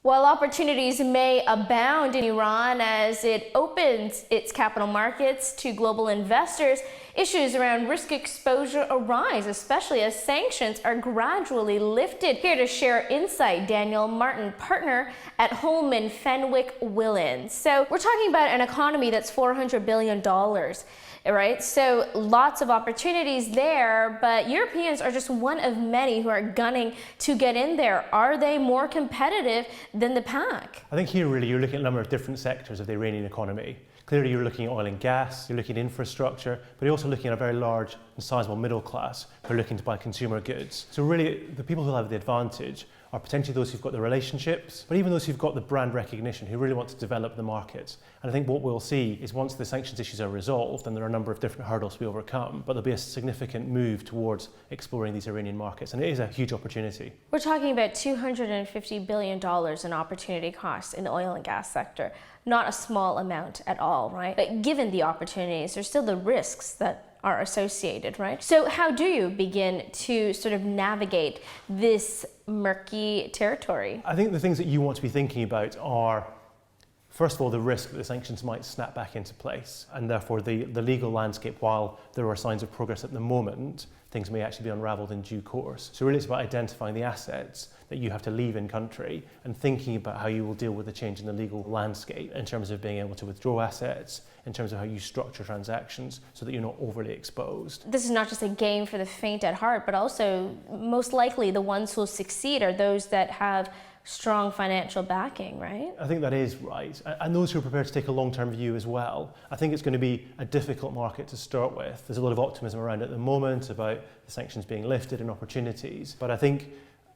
While opportunities may abound in Iran as it opens its capital markets to global investors, issues around risk exposure arise, especially as sanctions are gradually lifted. Here to share insight, Daniel Martin, partner at Holman Fenwick Willans. So we're talking about an economy that's $400 billion. Right? So lots of opportunities there, but Europeans are just one of many who are gunning to get in there. Are they more competitive than the pack? I think here really you're looking at a number of different sectors of the Iranian economy. Clearly you're looking at oil and gas, you're looking at infrastructure, but you're also looking at a very large and sizable middle class who are looking to buy consumer goods. So really the people who have the advantage are potentially those who've got the relationships, but even those who've got the brand recognition, who really want to develop the markets. And I think what we'll see is once the sanctions issues are resolved, and there are a number of different hurdles to be overcome, but there'll be a significant move towards exploring these Iranian markets, and it is a huge opportunity. We're talking about $250 billion in opportunity costs in the oil and gas sector. Not a small amount at all, right? But given the opportunities, there's still the risks that are associated, right? So how do you begin to sort of navigate this murky territory? I think the things that you want to be thinking about are, first of all, the risk that the sanctions might snap back into place, and therefore the legal landscape, while there are signs of progress at the moment, things may actually be unravelled in due course. So really it's about identifying the assets that you have to leave in country and thinking about how you will deal with the change in the legal landscape in terms of being able to withdraw assets, in terms of how you structure transactions so that you're not overly exposed. This is not just a game for the faint at heart, but also most likely the ones who will succeed are those that have strong financial backing, right? I think that is right. And those who are prepared to take a long-term view as well. I think it's going to be a difficult market to start with. There's a lot of optimism around at the moment about the sanctions being lifted and opportunities. But I think,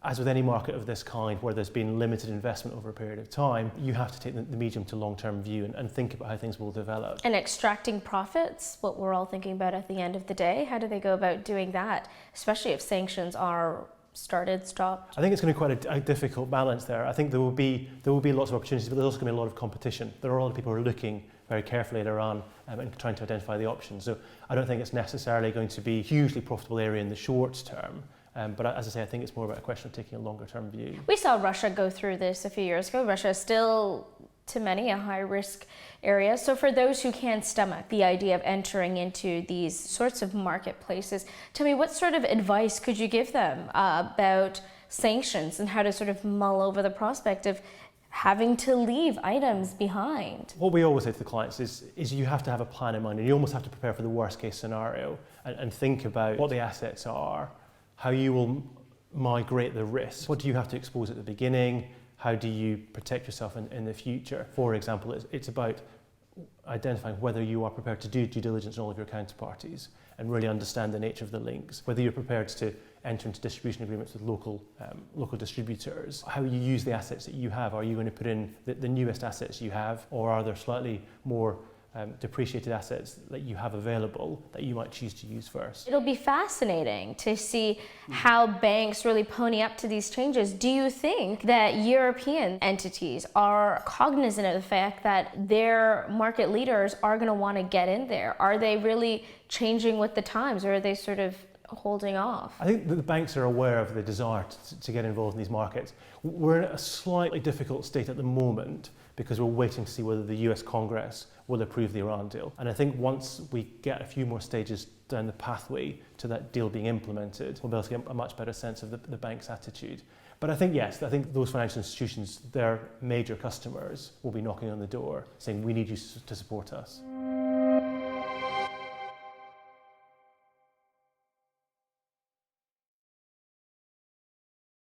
as with any market of this kind where there's been limited investment over a period of time, you have to take the medium to long-term view and think about how things will develop. And extracting profits, what we're all thinking about at the end of the day, how do they go about doing that, especially if sanctions are started, stopped? I think it's going to be quite a difficult balance there. I think there will be lots of opportunities, but there's also going to be a lot of competition. There are a lot of people who are looking very carefully at Iran and trying to identify the options. So I don't think it's necessarily going to be a hugely profitable area in the short term. But as I say, I think it's more about a question of taking a longer term view. We saw Russia go through this a few years ago. Russia is still, to many, a high risk area. So for those who can't stomach the idea of entering into these sorts of marketplaces, tell me, what sort of advice could you give them about sanctions and how to sort of mull over the prospect of having to leave items behind? What we always say to the clients is you have to have a plan in mind, and you almost have to prepare for the worst case scenario and think about what the assets are, how you will migrate the risk. What do you have to expose at the beginning? How do you protect yourself in the future? For example, it's about identifying whether you are prepared to do due diligence on all of your counterparties and really understand the nature of the links, whether you're prepared to enter into distribution agreements with local distributors, how you use the assets that you have. Are you going to put in the newest assets you have, or are there slightly more depreciated assets that you have available that you might choose to use first? It'll be fascinating to see how banks really pony up to these changes. Do you think that European entities are cognizant of the fact that their market leaders are going to want to get in there? Are they really changing with the times, or are they sort of holding off? I think that the banks are aware of the desire to get involved in these markets. We're in a slightly difficult state at the moment because we're waiting to see whether the US Congress will approve the Iran deal. And I think once we get a few more stages down the pathway to that deal being implemented, we'll be able to get a much better sense of the bank's attitude. But I think, yes, I think those financial institutions, their major customers, will be knocking on the door saying, we need you to support us.